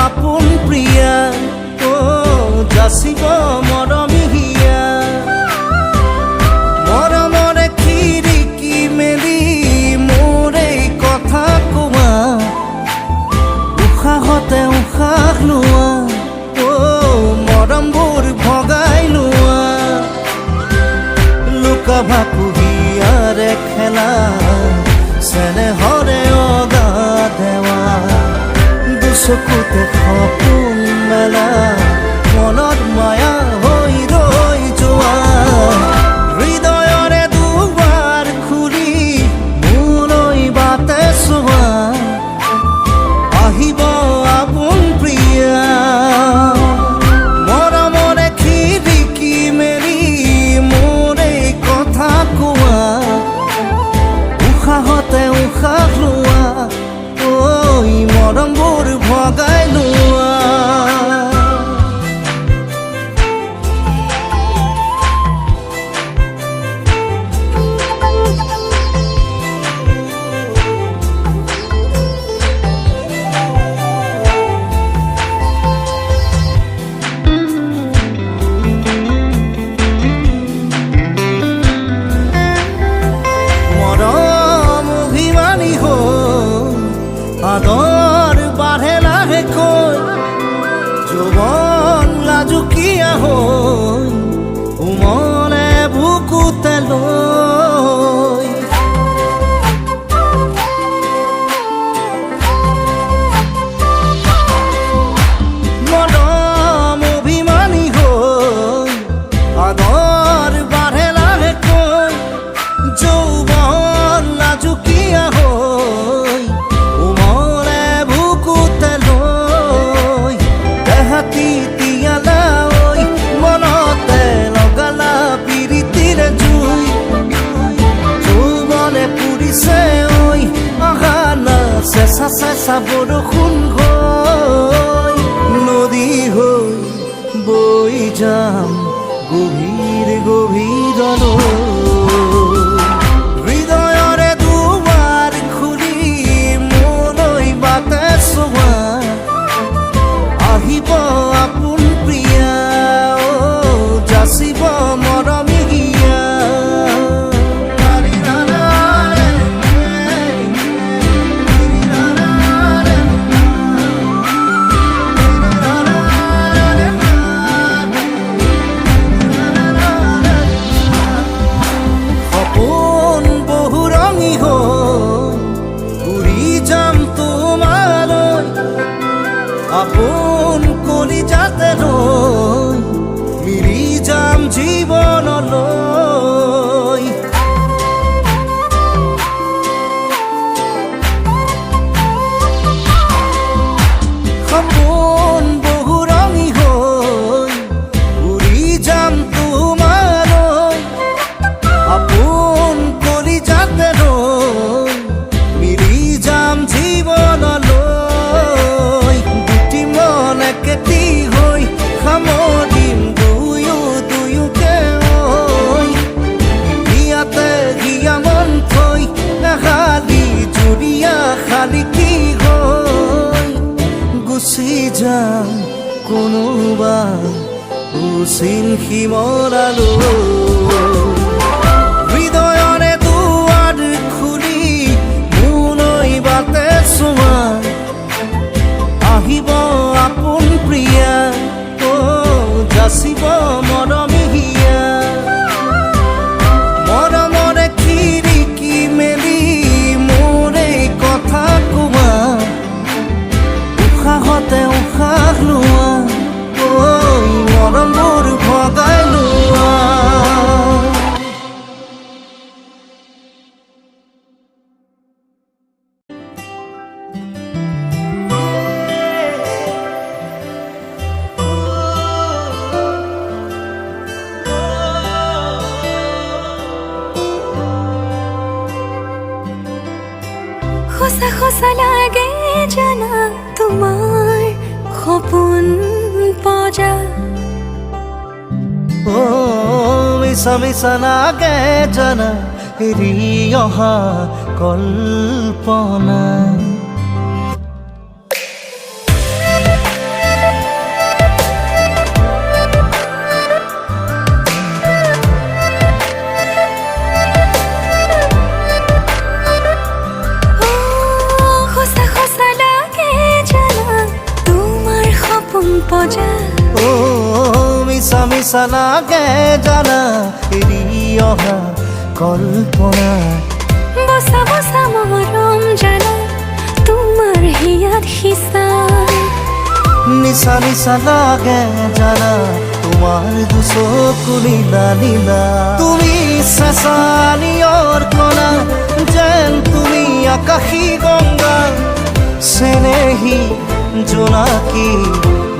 আপোন প্ৰিয়া যাচিব মৰমিহিয়া মৰমৰে খিৰিকি মেলি মোৰ এই কথা কোৱা উশাহতে উশাহ লোৱা মৰমবোৰ ভগাই লোৱা লুকা ভাকুহিয়াৰে খেলা চেনেহৰে অগা দেৱা দুচকুতে সপোন মেলা মনত মায়া হৈ ৰৈ যোৱা হৃদয়ৰে দুৱাৰ খুলি মোলৈ বাটে চোৱা আহিব আপোন প্ৰিয়া মৰমৰে খিৰিকি মেলি মোৰ এই কথা কোৱা উশাহতে উশাহ লোৱা মৰমবোৰ ভগাই লোৱা মৰম অভিমানী হৈ আদৰ বাঢ়ে লাহেকৈ যৌৱন লাজুকীয়া হৈ উমলে বুকুতে লৈ মৰম অভিমানী হৈ আদৰ বাঢ়ে লাহেকৈ যৌৱন লাজুকীয়া হৈ উমলে বুকুতে লৈ দেহাতী তিয়ালা ঐ মনতে লগালা পিৰিতিৰে জুই যৌৱনে পুৰিছে ঐ অহানা চেঁচা চেঁচা বৰষুণ হৈ নদী হৈ বৈ যাম গভীৰ গভীৰলৈ হৃদয়ৰে দুৱাৰ খুলি মোলৈ বাটে চোৱা আহিব আপোন প্ৰিয়া যাচিব মৰমিহিয়া সপোন বহু ৰঙী হৈ উৰি যাম তোমালৈ আপোন কলিজাতে লৈ মিলি যাম জীৱনলৈ সপোন বহু ৰঙী হৈ উৰি যাম তোমালৈ আপোন কলিজাতে লৈ মিলি যাম জীৱনলৈ দুটি মন একেটি হৈ সামৰিম দুয়োকে হিয়াতে হিয়া মন থৈ খালি জুৰিয়া খালি কি হৈ গুচি যাম কোনোবা উচিন সিমৰালৈ হৃদয়ৰে দুৱাৰ খুলি মোলৈ বাটে চোৱা আহিব আপোন প্ৰিয়া যাচিব মৰমিহিয়া মৰমৰে খিৰিকি মেলি মোৰ এই কথা কোৱা উশাহতে উশাহ লোৱা মৰমবোৰ ভগাই লোৱা সঁচা সঁচা লাগে জানা তোমাৰ সপোন পজা মিছা মিছা লাগে জানা এৰি অহা কল্পনা উপজা মিছা মিছা লাগে জানা এৰি অহা কল্পনা বসা বসা মৰম জানা তোমাৰ হিয়াত সিঁচা নিচা নিচা লাগে জানা তোমাৰ দুচকু নীলা নীলা তুমি চেঁচা নিয়ৰ কণা যেন তুমি আকাশী গংগা চেনেহী জোনাকী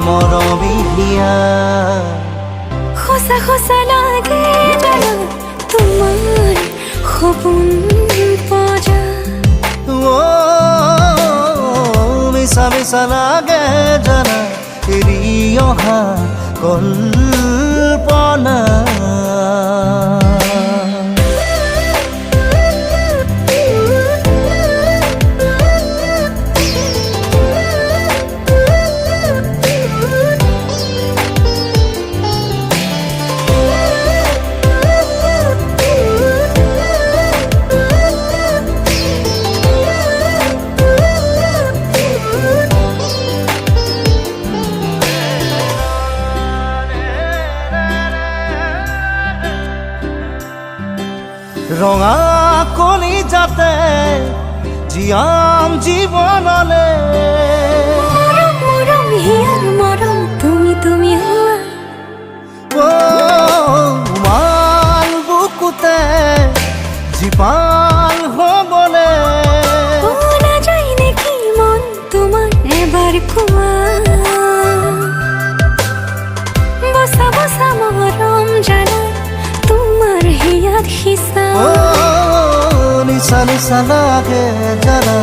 মৰমী হিয়া সঁচা সঁচা লাগে জানা তোমাৰ সপোন পজা মিছা মিছা লাগে জানা এৰি অহা কল্পনা ৰঙা কলি যাতে জীয়াম জীৱনলে মৰম মৰম হিয়াৰ মৰম তুমি হোৱা মাল বুকুতে জীপাল হ'বলে নাযায় নেকি মন তোমাৰ এবাৰ কোৱা বসা বসা মৰম জানা তোমাৰ হিয়াত সিঁচা নিচা নিচা লাগে জানা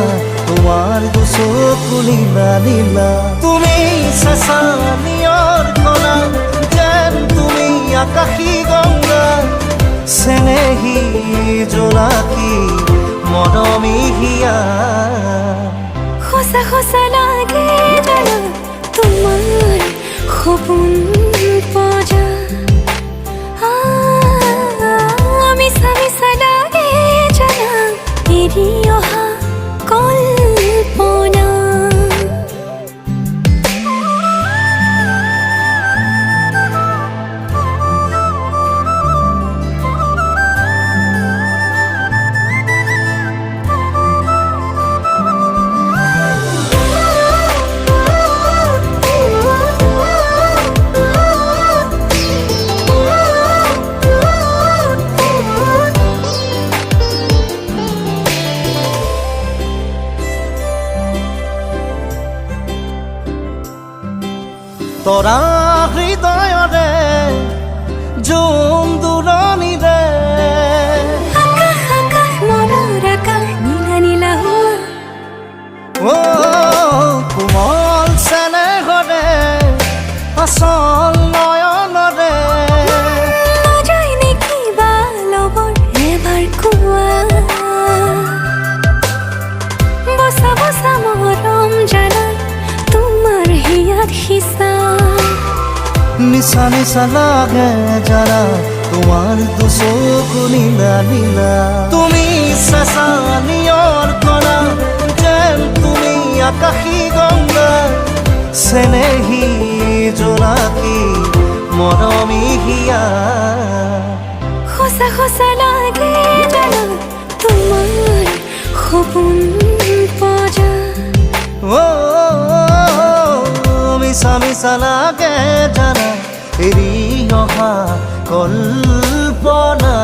তোমাৰ দুচকু নীলা নীলা তুমি চেঁচা নিয়ৰ কণা যেন তুমি আকাশী গংগা চেনেহী জোনাকী মৰমী হিয়া সঁচা সঁচা লাগে জানা তোমাৰ সপোন পজা মিছা মিছা লাগে জানা এৰি অহা কল্পনা তৰা হৃদয়ৰে জোন দূৰণিৰে আকাশ আকাশ মনৰ আকাশ নীলা নীলা হোৱা কোমল চেনেহৰে আচল নয়নৰে নাযায় নেকি বা লগৰ এবাৰ কোৱা বসা বসা মৰম জানা তোমাৰ হিয়াত সিঁচা নিচা নিচা লাগে জানা তোমাৰ দুচকু নীলা নীলা তুমি চেঁচা নিয়ৰ কণা যেন তুমি আকাশী গংগা চেনেহী জোনাকী মৰমী হিয়া সঁচা সঁচা লাগে জানা তোমাৰ সপোন পজা মিছা মিছা লাগে জানা এৰি অহা কল্পনা